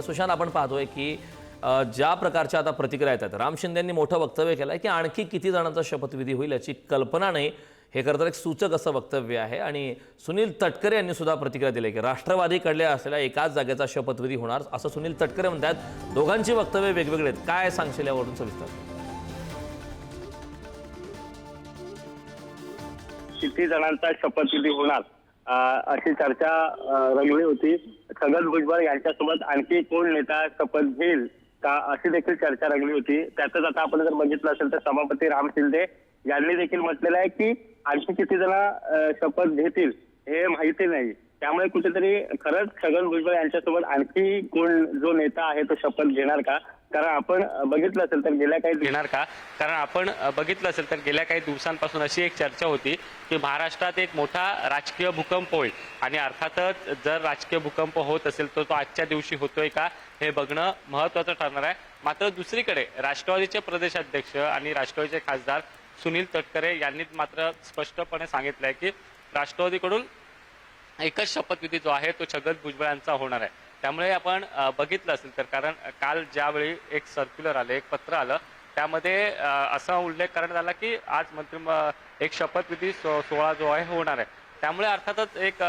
सुशांत, आपण पाहतोय की ज्या प्रकारच्या आता प्रतिक्रिया येतात, राम शिंदेंनी मोठं वक्तव्य केलं आहे की आणखी किती जणांचा शपथविधी होईल याची कल्पना नाही, हे खरं तर एक सूचक असं वक्तव्य आहे। आणि सुनील तटकरे यांनी सुद्धा प्रतिक्रिया दिली की राष्ट्रवादीकडले असलेल्या एकाच जागेचा शपथविधी होणार असं सुनील तटकरे म्हणतात। दोघांची वक्तव्य वेगवेगळे आहेत, काय सांगशील यावरून सविस्तर? किती जणांचा शपथविधी होणार अशी चर्चा रंगली होती। छगन भुजबळ यांच्यासोबत आणखी कोण नेता शपथ घेईल का अशी देखील चर्चा रंगली होती। त्यातच आता आपण जर बघितलं असेल तर सभापती राम शिंदे यांनी देखील म्हटलेलं आहे की आणखी किती जण शपथ घेतील हे माहिती नाही। त्यामुळे कुठेतरी खरंच छगन भुजबळ यांच्यासोबत आणखी कोण जो नेता आहे तो शपथ घेणार का? कारण आपण बघितलं असेल तर गेल्या काही दिवसांपासून अशी एक चर्चा होती की महाराष्ट्रात एक मोठा राजकीय भूकंप होईल आणि अर्थातच जर राजकीय भूकंप होत असेल तर तो आजच्या दिवशी होतोय का हे बघणं महत्त्वाचं ठरणार आहे। मात्र दुसरीकडे राष्ट्रवादीचे प्रदेशाध्यक्ष आणि राष्ट्रवादीचे खासदार सुनील तटकरे यांनी मात्र स्पष्टपणे सांगितलंय की राष्ट्रवादीकडून एकच शपथविधी जो आहे तो छगन भुजबळ यांचा होणार आहे। त्यामुळे आपण बघितलं असेल तर कारण काल ज्यावेळी एक सर्क्युलर आलं, एक पत्र आलं, त्यामध्ये असा उल्लेख करण्यात आला की आज एक शपथविधी सोहळा जो आहे होणार आहे। त्यामुळे अर्थातच एक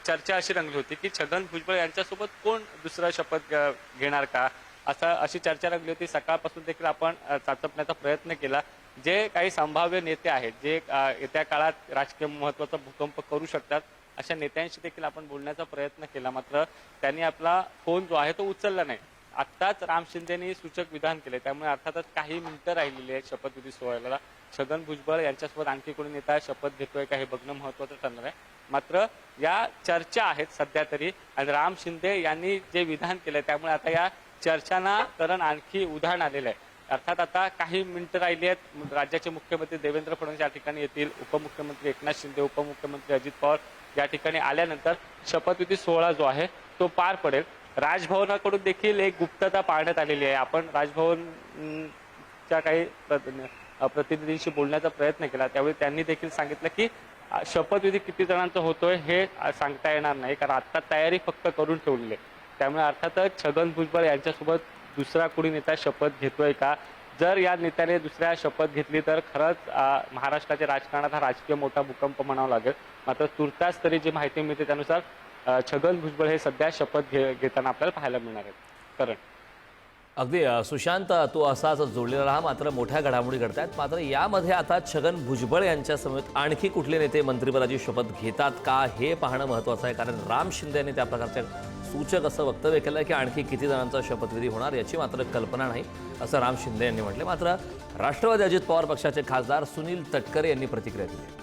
चर्चा अशी रंगली होती की छगन भुजबळ यांच्यासोबत कोण दुसरा शपथ घेणार का अशी चर्चा रंगली होती। सकाळपासून देखील आपण चाचपण्याचा प्रयत्न केला। जे काही संभाव्य नेते आहेत जे येत्या काळात राजकीय महत्त्वाचा भूकंप करू शकतात अशा नेत्यांशी देखील आपण बोलण्याचा प्रयत्न केला, मात्र त्यांनी आपला फोन जो आहे तो उचलला नाही। आत्ताच राम शिंदेनी सूचक विधान केले, त्यामुळे अर्थातच काही मिनिटं राहिलेली आहेत शपथविधी सोहळ्याला। छगन भुजबळ यांच्यासोबत आणखी कोणी नेता शपथ घेतोय का हे बघणं महत्त्वाचं ठरणार आहे। मात्र या चर्चा आहेत सध्या तरी, आणि राम शिंदे यांनी जे विधान केलंय त्यामुळे आता या चर्चांना कारण आणखी उधाण आलेलं आहे। अर्थात आता काही मिनिटं राहिली आहेत, राज्याचे मुख्यमंत्री देवेंद्र फडणवीस या ठिकाणी येतील, उपमुख्यमंत्री एकनाथ शिंदे, उपमुख्यमंत्री अजित पवार या ठिकाणी आल्यानंतर शपथविधी सोहळा जो आहे तो पार पडेल। राजभवनाकडून देखील एक गुप्तता पाळण्यात आलेली आहे। आपण राजभवनच्या काही प्रतिनिधींशी बोलण्याचा प्रयत्न केला, त्यावेळी त्यांनी देखील सांगितलं की शपथविधी किती जणांचा होतोय हे सांगता येणार नाही, कारण आता तयारी फक्त करून ठेवलेली आहे। त्यामुळे अर्थातच छगन भुजबळ यांच्यासोबत दुसरा कोणी नेता शपथ घेतोय का? जर या नेत्याने दुसऱ्या शपथ घेतली तर खरंच महाराष्ट्राच्या राजकारणात हा राजकीय मोठा भूकंप म्हणावा लागेल। मात्र तुर्तास तरी जी माहिती मिळते त्यानुसार छगन भुजबळ हे सध्या शपथ घेताना आपल्याला पाहायला मिळणार आहेत। करण अगदी सुशांत, तू असाच जोडलेला राहा। मात्र मोठ्या घडामोडी घडतायत। मात्र यामध्ये आता छगन भुजबळ यांच्यासमवेत आणखी कुठले नेते मंत्रिपदाची शपथ घेतात का हे पाहणं महत्त्वाचं आहे, कारण राम शिंदे यांनी त्या प्रकारचे सूचक असं वक्तव्य केलं आहे की आणखी किती जणांचा शपथविधी होणार याची मात्र कल्पना नाही असं राम शिंदे यांनी म्हटले। मात्र राष्ट्रवादी अजित पवार पक्षाचे खासदार सुनील तटकरे यांनी प्रतिक्रिया दिली।